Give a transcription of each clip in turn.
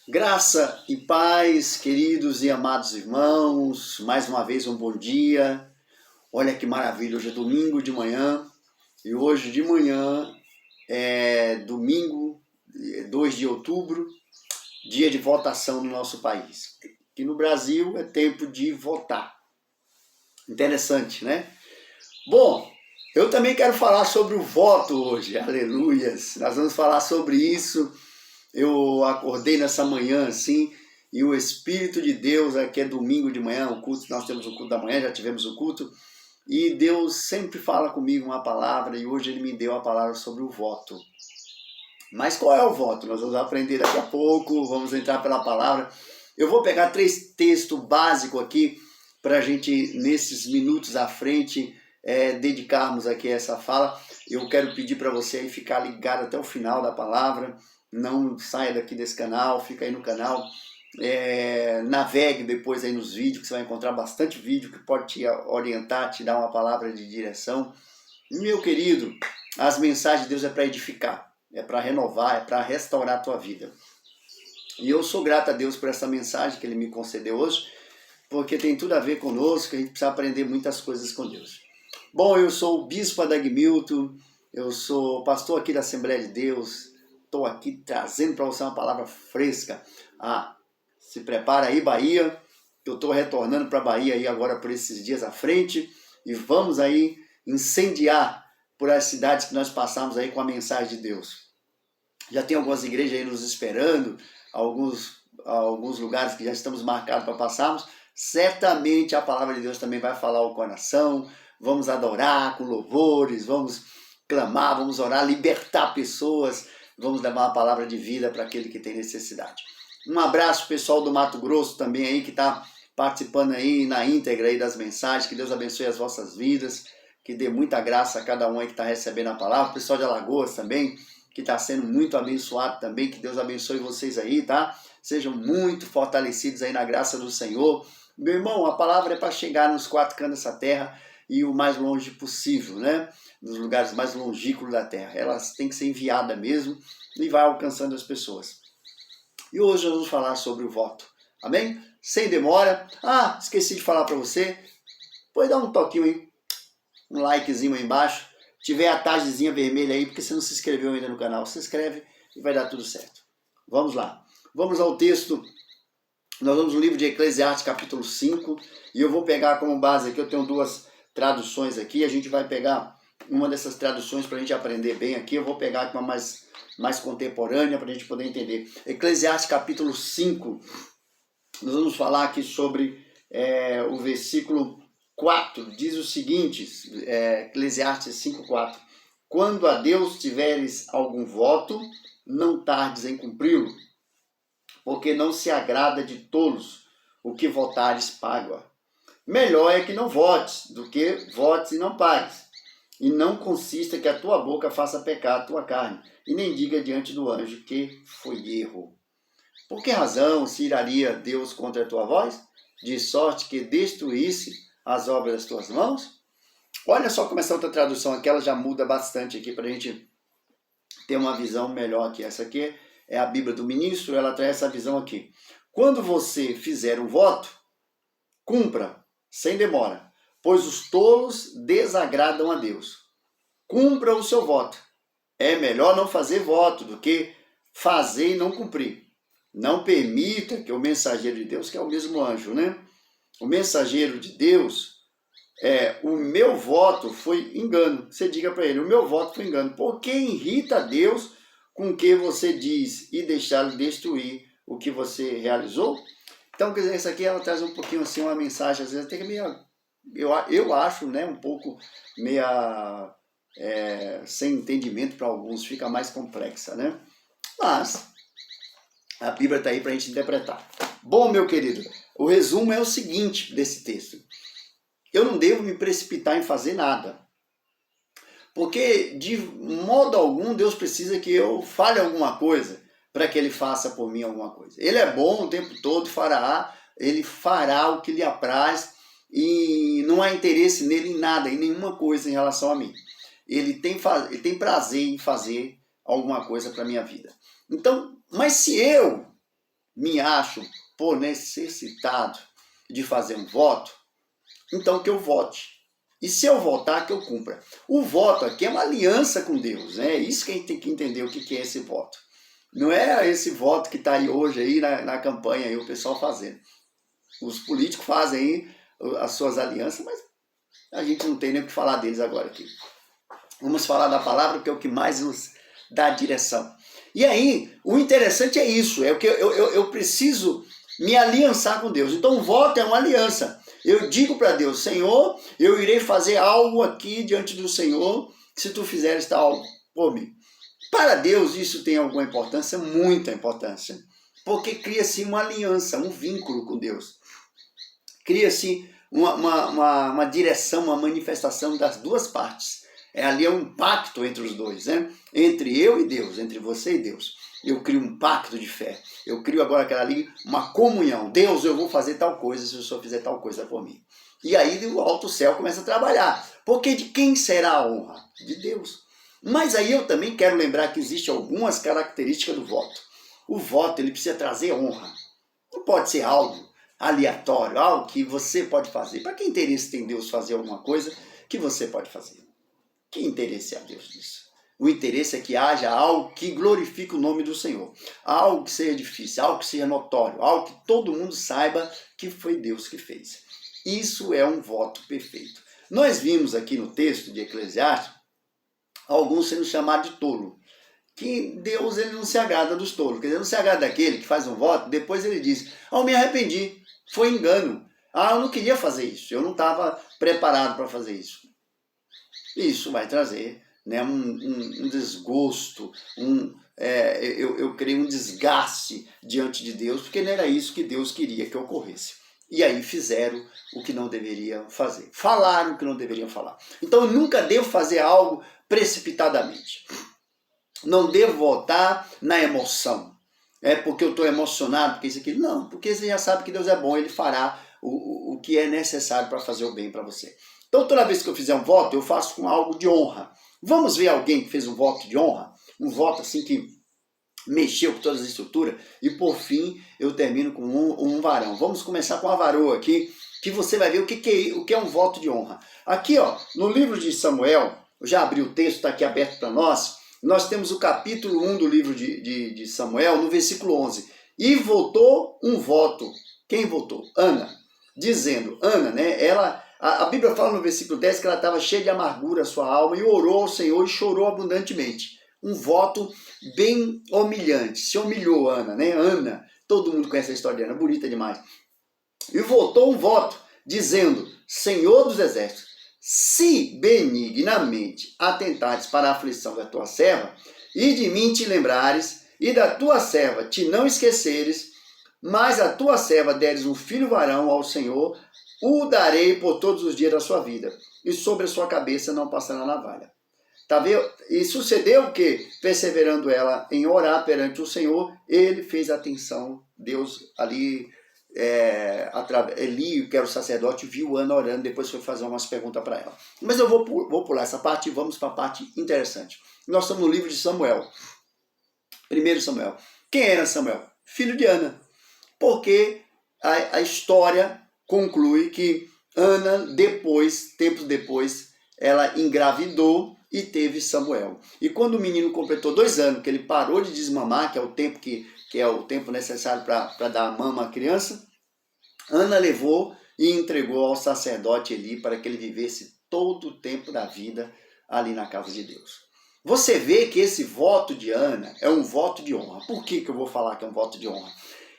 Graça e paz, queridos e amados irmãos, mais uma vez um bom dia. Olha que maravilha, hoje é domingo de manhã e hoje de manhã é domingo, 2 de outubro, dia de votação no nosso país. Aqui no Brasil é tempo de votar. Interessante, né? Bom, eu também quero falar sobre o voto hoje, aleluias. Nós vamos falar sobre isso. Eu acordei nessa manhã assim, e o Espírito de Deus, aqui é domingo de manhã, o culto, nós temos o culto da manhã, já tivemos o culto, e Deus sempre fala comigo uma palavra, e hoje Ele me deu a palavra sobre o voto. Mas qual é o voto? Nós vamos aprender daqui a pouco, vamos entrar pela palavra. Eu vou pegar 3 textos básicos aqui, para a gente, nesses minutos à frente, dedicarmos aqui a essa fala. Eu quero pedir para você aí ficar ligado até o final da palavra. Não saia daqui desse canal, fica aí no canal, navegue depois aí nos vídeos, que você vai encontrar bastante vídeo que pode te orientar, te dar uma palavra de direção. Meu querido, as mensagens de Deus é para edificar, é para renovar, é para restaurar a tua vida. E eu sou grato a Deus por essa mensagem que Ele me concedeu hoje, porque tem tudo a ver conosco, a gente precisa aprender muitas coisas com Deus. Bom, eu sou o Bispo Adagmilton, eu sou pastor aqui da Assembleia de Deus. Estou aqui trazendo para você uma palavra fresca. Se prepara aí, Bahia, que eu estou retornando para a Bahia aí agora por esses dias à frente, e vamos aí incendiar por as cidades que nós passamos aí com a mensagem de Deus. Já tem algumas igrejas aí nos esperando, alguns lugares que já estamos marcados para passarmos. Certamente a palavra de Deus também vai falar ao coração. Vamos adorar com louvores, vamos clamar, vamos orar, libertar pessoas. Vamos levar uma palavra de vida para aquele que tem necessidade. Um abraço pessoal do Mato Grosso também aí, que está participando aí na íntegra aí das mensagens. Que Deus abençoe as vossas vidas, que dê muita graça a cada um aí que está recebendo a palavra. O pessoal de Alagoas também, que está sendo muito abençoado também. Que Deus abençoe vocês aí, tá? Sejam muito fortalecidos aí na graça do Senhor. Meu irmão, a palavra é para chegar nos 4 cantos dessa terra e o mais longe possível, né? Nos lugares mais longínquos da terra. Elas têm que ser enviadas mesmo e vai alcançando as pessoas. E hoje nós vamos falar sobre o voto. Amém? Sem demora. Esqueci de falar para você. Pode dar um toquinho aí, um likezinho aí embaixo. Tiver a tagezinha vermelha aí, porque você não se inscreveu ainda no canal. Se inscreve e vai dar tudo certo. Vamos lá. Vamos ao texto. Nós vamos no livro de Eclesiastes, capítulo 5. E eu vou pegar como base aqui, eu tenho 2 traduções aqui. A gente vai pegar uma dessas traduções para a gente aprender bem aqui. Eu vou pegar aqui uma mais contemporânea para a gente poder entender. Eclesiastes capítulo 5. Nós vamos falar aqui sobre o versículo 4. Diz o seguinte, Eclesiastes 5:4. Quando a Deus tiveres algum voto, não tardes em cumpri-lo, porque não se agrada de tolos o que votares paga. Melhor é que não votes, do que votes e não pagues. E não consista que a tua boca faça pecar a tua carne, e nem diga diante do anjo que foi erro. Por que razão se iraria Deus contra a tua voz, de sorte que destruísse as obras das tuas mãos? Olha só como essa outra tradução aqui, ela já muda bastante aqui para a gente ter uma visão melhor aqui. Essa aqui é a Bíblia do Ministro, ela traz essa visão aqui. Quando você fizer um voto, cumpra, sem demora, pois os tolos desagradam a Deus. Cumpra o seu voto. É melhor não fazer voto do que fazer e não cumprir. Não permita que o mensageiro de Deus, que é o mesmo anjo, né? O mensageiro de Deus, o meu voto foi engano. Você diga para ele, o meu voto foi engano. Porque irrita a Deus com o que você diz e deixá-lo destruir o que você realizou? Então, quer dizer, essa aqui ela traz um pouquinho assim, uma mensagem, às vezes até que meio, eu acho, né, um pouco meia sem entendimento para alguns, fica mais complexa, né? Mas a Bíblia está aí para a gente interpretar. Bom, meu querido, o resumo é o seguinte desse texto. Eu não devo me precipitar em fazer nada. Porque, de modo algum, Deus precisa que eu fale alguma coisa para que Ele faça por mim alguma coisa. Ele é bom o tempo todo, Ele fará o que lhe apraz e não há interesse nele em nada, em nenhuma coisa em relação a mim. Ele tem prazer em fazer alguma coisa para a minha vida. Então, mas se eu me acho por necessitado de fazer um voto, então que eu vote. E se eu votar, que eu cumpra. O voto aqui é uma aliança com Deus, né? É isso que a gente tem que entender o que é esse voto. Não é esse voto que está aí hoje aí na campanha, aí, o pessoal fazendo. Os políticos fazem aí as suas alianças, mas a gente não tem nem o que falar deles agora aqui. Vamos falar da palavra, que é o que mais nos dá direção. E aí, o interessante é isso, é o que eu preciso me aliançar com Deus. Então, o voto é uma aliança. Eu digo para Deus, Senhor, eu irei fazer algo aqui diante do Senhor, se tu fizeres tal por mim. Para Deus, isso tem alguma importância? Muita importância. Porque cria-se uma aliança, um vínculo com Deus. Cria-se uma direção, uma manifestação das duas partes. Ali é um pacto entre os dois, né? Entre eu e Deus, entre você e Deus. Eu crio um pacto de fé. Eu crio agora aquela ali, uma comunhão. Deus, eu vou fazer tal coisa se o Senhor fizer tal coisa por mim. E aí o alto céu começa a trabalhar. Porque de quem será a honra? De Deus. Mas aí eu também quero lembrar que existem algumas características do voto. O voto, ele precisa trazer honra. Não pode ser algo aleatório, algo que você pode fazer. Para que interesse tem Deus fazer alguma coisa que você pode fazer? Que interesse há Deus nisso? O interesse é que haja algo que glorifique o nome do Senhor. Algo que seja difícil, algo que seja notório, algo que todo mundo saiba que foi Deus que fez. Isso é um voto perfeito. Nós vimos aqui no texto de Eclesiastes alguns sendo chamados de tolo. Que Deus, ele não se agrada dos tolos. Quer dizer, não se agrada daquele que faz um voto, depois ele diz, eu me arrependi, foi engano. Eu não queria fazer isso, eu não estava preparado para fazer isso. Isso vai trazer, né, um desgosto, eu creio um desgaste diante de Deus, porque não era isso que Deus queria que ocorresse. E aí fizeram o que não deveriam fazer. Falaram o que não deveriam falar. Então eu nunca devo fazer algo precipitadamente. Não devo votar na emoção. É porque eu estou emocionado, porque isso aqui. Não, porque você já sabe que Deus é bom, ele fará o que é necessário para fazer o bem para você. Então toda vez que eu fizer um voto, eu faço com algo de honra. Vamos ver alguém que fez um voto de honra? Um voto assim que mexeu com todas as estruturas. E por fim, eu termino com um varão. Vamos começar com a varoa aqui, que você vai ver o que é um voto de honra. Aqui, ó, no livro de Samuel, eu já abri o texto, está aqui aberto para nós. Nós temos o capítulo 1 do livro de Samuel, no versículo 11. E votou um voto. Quem votou? Ana. Dizendo, Ana, né, a Bíblia fala no versículo 10 que ela estava cheia de amargura a sua alma e orou ao Senhor e chorou abundantemente. Um voto bem humilhante. Se humilhou Ana, né? Ana, todo mundo conhece a história de Ana, bonita demais. E votou um voto, dizendo, Senhor dos exércitos, se benignamente atentares para a aflição da tua serva, e de mim te lembrares, e da tua serva te não esqueceres, mas a tua serva deres um filho varão ao Senhor, o darei por todos os dias da sua vida, e sobre a sua cabeça não passará navalha. Tá vendo? E sucedeu que, perseverando ela em orar perante o Senhor, ele fez atenção, Deus ali, Eli, que era o sacerdote, viu Ana orando, depois foi fazer umas perguntas para ela. Mas eu vou pular essa parte e vamos para a parte interessante. Nós estamos no livro de Samuel. 1 Samuel. Quem era Samuel? Filho de Ana. Porque a história conclui que Ana, tempos depois, ela engravidou e teve Samuel. E quando o menino completou 2 anos, que ele parou de desmamar, que é o tempo que é o tempo necessário para dar a mama à criança, Ana levou e entregou ao sacerdote Eli para que ele vivesse todo o tempo da vida ali na casa de Deus. Você vê que esse voto de Ana é um voto de honra. Por que eu vou falar que é um voto de honra?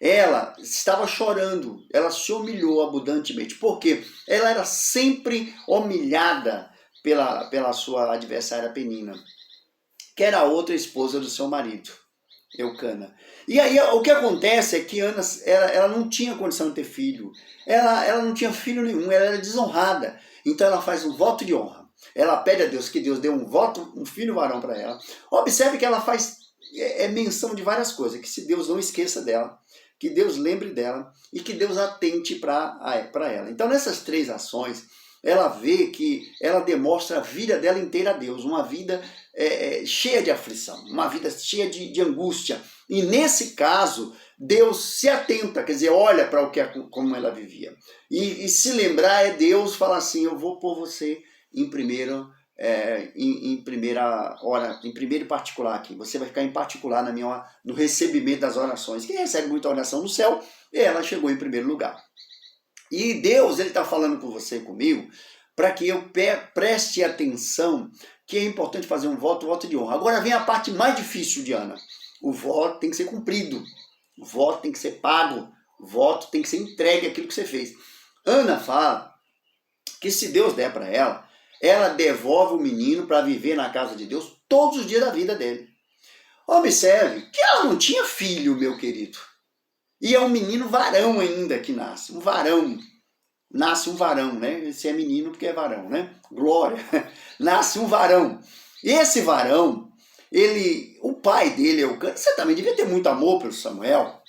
Ela estava chorando, ela se humilhou abundantemente, porque ela era sempre humilhada pela sua adversária Penina, que era a outra esposa do seu marido, Eucana. E aí o que acontece é que Ana ela não tinha condição de ter filho, ela não tinha filho nenhum, ela era desonrada, então ela faz um voto de honra. Ela pede a Deus que Deus dê um filho varão para ela. Observe que ela faz menção de várias coisas, que se Deus não esqueça dela, que Deus lembre dela e que Deus atente para ela. Então nessas 3 ações, ela vê que ela demonstra a vida dela inteira a Deus, uma vida cheia de aflição, uma vida cheia de angústia. E nesse caso, Deus se atenta, quer dizer, olha para como ela vivia. E se lembrar é Deus falar assim, eu vou pôr você em primeiro, em primeira hora, em primeiro particular aqui. Você vai ficar em particular no recebimento das orações. Quem recebe muita oração no céu, ela chegou em primeiro lugar. E Deus, ele está falando com você e comigo, para que eu preste atenção, que é importante fazer um voto de honra. Agora vem a parte mais difícil de Ana. O voto tem que ser cumprido, o voto tem que ser pago, o voto tem que ser entregue aquilo que você fez. Ana fala que se Deus der para ela devolve o menino para viver na casa de Deus todos os dias da vida dele. Observe que ela não tinha filho, meu querido. E é um menino varão ainda que nasce, um varão. Nasce um varão, né? Se é menino porque é varão, né? Glória. Nasce um varão. E esse varão, o pai dele, Eucana, você também devia ter muito amor pelo Samuel.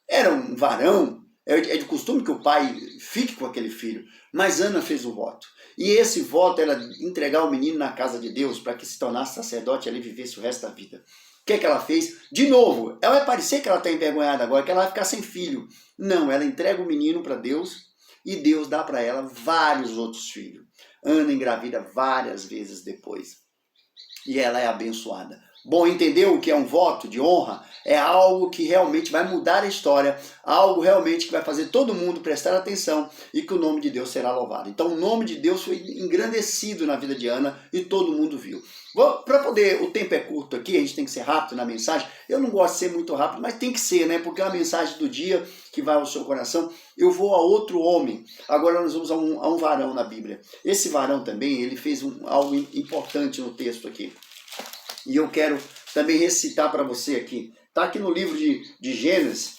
Era um varão, é de costume que o pai fique com aquele filho. Mas Ana fez um voto. E esse voto era entregar o menino na casa de Deus para que se tornasse sacerdote e ali vivesse o resto da vida. O que é que ela fez? De novo, ela vai parecer que ela está envergonhada agora, que ela vai ficar sem filho. Não, ela entrega o menino para Deus e Deus dá para ela vários outros filhos. Ana engravida várias vezes depois. E ela é abençoada. Bom, entendeu o que é um voto de honra? É algo que realmente vai mudar a história, algo realmente que vai fazer todo mundo prestar atenção e que o nome de Deus será louvado. Então o nome de Deus foi engrandecido na vida de Ana e todo mundo viu. Para poder, o tempo é curto aqui, a gente tem que ser rápido na mensagem. Eu não gosto de ser muito rápido, mas tem que ser, né? Porque é uma mensagem do dia que vai ao seu coração. Eu vou a outro homem. Agora nós vamos a um varão na Bíblia. Esse varão também, ele fez algo importante no texto aqui. E eu quero também recitar para você aqui. Está aqui no livro de Gênesis.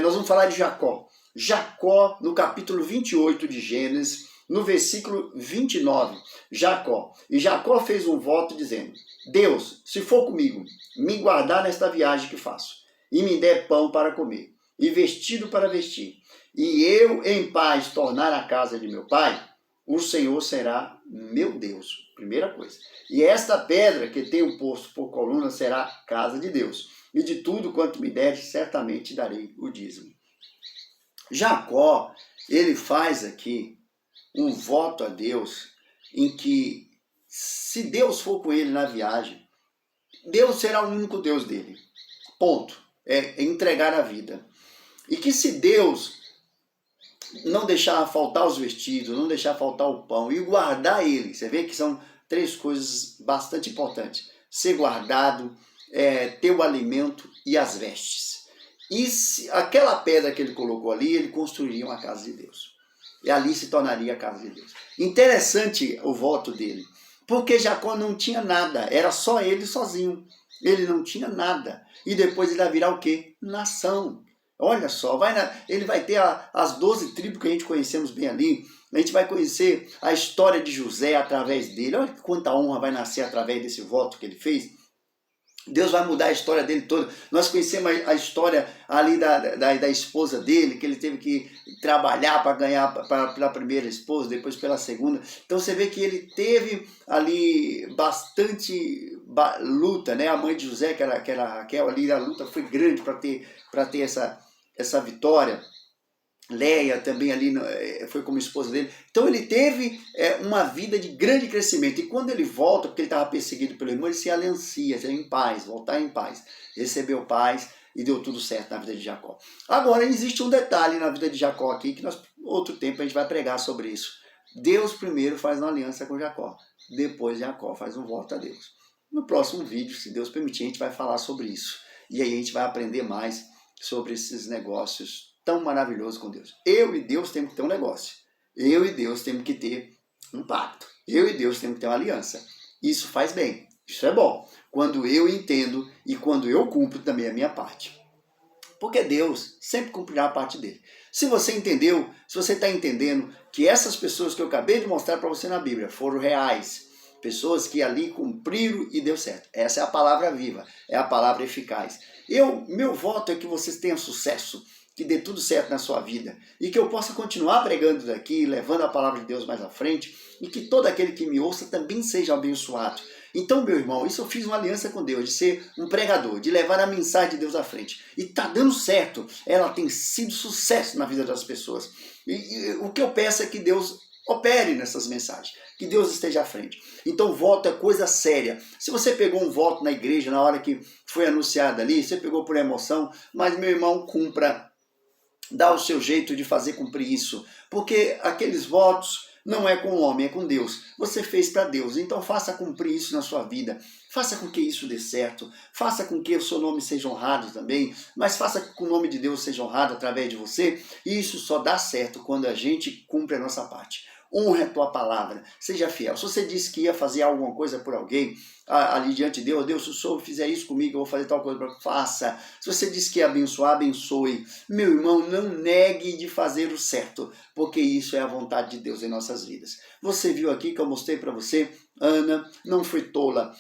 Nós vamos falar de Jacó. Jacó, no capítulo 28 de Gênesis, no versículo 29. Jacó. E Jacó fez um voto dizendo: Deus, se for comigo, me guardar nesta viagem que faço, e me der pão para comer, e vestido para vestir, e eu em paz tornar a casa de meu pai, o Senhor será meu Deus. Primeira coisa. E esta pedra que tenho posto por coluna será casa de Deus. E de tudo quanto me deres, certamente darei o dízimo. Jacó, ele faz aqui um voto a Deus em que, se Deus for com ele na viagem, Deus será o único Deus dele. Ponto. É entregar a vida. E que se Deus não deixar faltar os vestidos, não deixar faltar o pão e guardar ele, você vê que são 3 coisas bastante importantes: ser guardado, ter o alimento e as vestes. E aquela pedra que ele colocou ali, ele construiria uma casa de Deus. E ali se tornaria a casa de Deus. Interessante o voto dele, porque Jacó não tinha nada, era só ele sozinho. Ele não tinha nada. E depois ele vai virar o quê? Nação. Olha só, ele vai ter as 12 tribos que a gente conhecemos bem ali. A gente vai conhecer a história de José através dele. Olha quanta honra vai nascer através desse voto que ele fez. Deus vai mudar a história dele toda. Nós conhecemos a história ali da esposa dele, que ele teve que trabalhar para ganhar pela primeira esposa, depois pela segunda. Então você vê que ele teve ali bastante luta, né? A mãe de José, que era Raquel, ali a luta foi grande para ter essa vitória. Leia também ali foi como esposa dele. Então ele teve uma vida de grande crescimento. E quando ele volta, porque ele estava perseguido pelo irmão, ele se aliancia, em paz, voltar em paz. Recebeu paz e deu tudo certo na vida de Jacó. Agora existe um detalhe na vida de Jacó aqui, que outro tempo a gente vai pregar sobre isso. Deus primeiro faz uma aliança com Jacó. Depois Jacó faz um voto a Deus. No próximo vídeo, se Deus permitir, a gente vai falar sobre isso. E aí a gente vai aprender mais sobre esses negócios tão maravilhoso com Deus. Eu e Deus temos que ter um negócio. Eu e Deus temos que ter um pacto. Eu e Deus temos que ter uma aliança. Isso faz bem. Isso é bom. Quando eu entendo e quando eu cumpro também a minha parte. Porque Deus sempre cumprirá a parte dele. Se você entendeu, se você está entendendo que essas pessoas que eu acabei de mostrar para você na Bíblia foram reais, pessoas que ali cumpriram e deu certo. Essa é a palavra viva, é a palavra eficaz. Meu voto é que vocês tenham sucesso, que dê tudo certo na sua vida e que eu possa continuar pregando daqui, levando a palavra de Deus mais à frente e que todo aquele que me ouça também seja abençoado. Então, meu irmão, isso eu fiz uma aliança com Deus, de ser um pregador, de levar a mensagem de Deus à frente. E está dando certo, ela tem sido sucesso na vida das pessoas. E o que eu peço é que Deus opere nessas mensagens, que Deus esteja à frente. Então, voto é coisa séria. Se você pegou um voto na igreja na hora que foi anunciado ali, você pegou por emoção, mas, meu irmão, cumpra. Dá o seu jeito de fazer cumprir isso, porque aqueles votos não é com o homem, é com Deus. Você fez para Deus, então faça cumprir isso na sua vida. Faça com que isso dê certo, faça com que o seu nome seja honrado também, mas faça com que o nome de Deus seja honrado através de você, e isso só dá certo quando a gente cumpre a nossa parte. Honre a tua palavra, seja fiel. Se você disse que ia fazer alguma coisa por alguém, ali diante de Deus, Deus, se o Senhor fizer isso comigo, eu vou fazer tal coisa, faça. Se você disse que ia abençoar, abençoe. Meu irmão, não negue de fazer o certo, porque isso é a vontade de Deus em nossas vidas. Você viu aqui que eu mostrei para você, Ana não foi tola,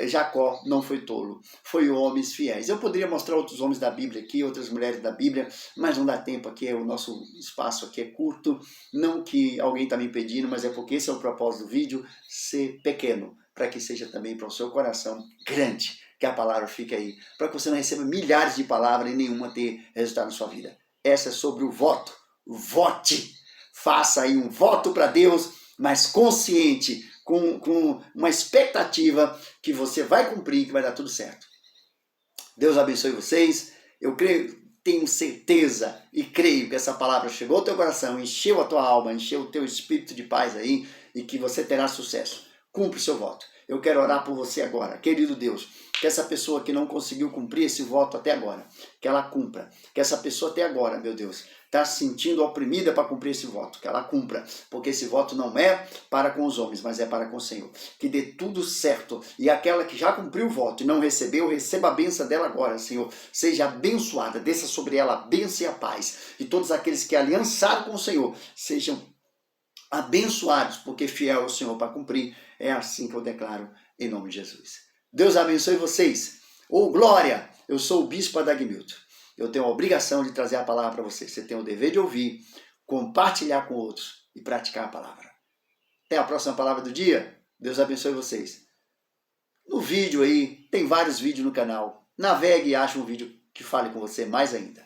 Jacó não foi tolo, foi homens fiéis. Eu poderia mostrar outros homens da Bíblia aqui, outras mulheres da Bíblia, mas não dá tempo aqui, o nosso espaço aqui é curto, não que alguém está me pedindo, mas é porque esse é o propósito do vídeo, ser pequeno, para que seja também para o seu coração grande, que a palavra fique aí, para que você não receba milhares de palavras e nenhuma ter resultado na sua vida. Essa é sobre o voto. Vote! Faça aí um voto para Deus, mas consciente, com uma expectativa que você vai cumprir, que vai dar tudo certo. Deus abençoe vocês. Eu creio, tenho certeza e creio que essa palavra chegou ao teu coração, encheu a tua alma, encheu o teu espírito de paz aí e que você terá sucesso. Cumpre o seu voto. Eu quero orar por você agora. Querido Deus, que essa pessoa que não conseguiu cumprir esse voto até agora, que ela cumpra. Que essa pessoa até agora, meu Deus, está se sentindo oprimida para cumprir esse voto. Que ela cumpra, porque esse voto não é para com os homens, mas é para com o Senhor. Que dê tudo certo. E aquela que já cumpriu o voto e não recebeu, receba a bênção dela agora, Senhor. Seja abençoada, desça sobre ela a bênção e a paz. E todos aqueles que aliançaram com o Senhor, sejam abençoados, porque fiel é o Senhor para cumprir. É assim que eu declaro em nome de Jesus. Deus abençoe vocês. Ô, glória! Eu sou o Bispo Adagmilton. Eu tenho a obrigação de trazer a palavra para vocês. Você tem o dever de ouvir, compartilhar com outros e praticar a palavra. Até a próxima palavra do dia. Deus abençoe vocês. No vídeo aí, tem vários vídeos no canal. Navegue e ache um vídeo que fale com você mais ainda.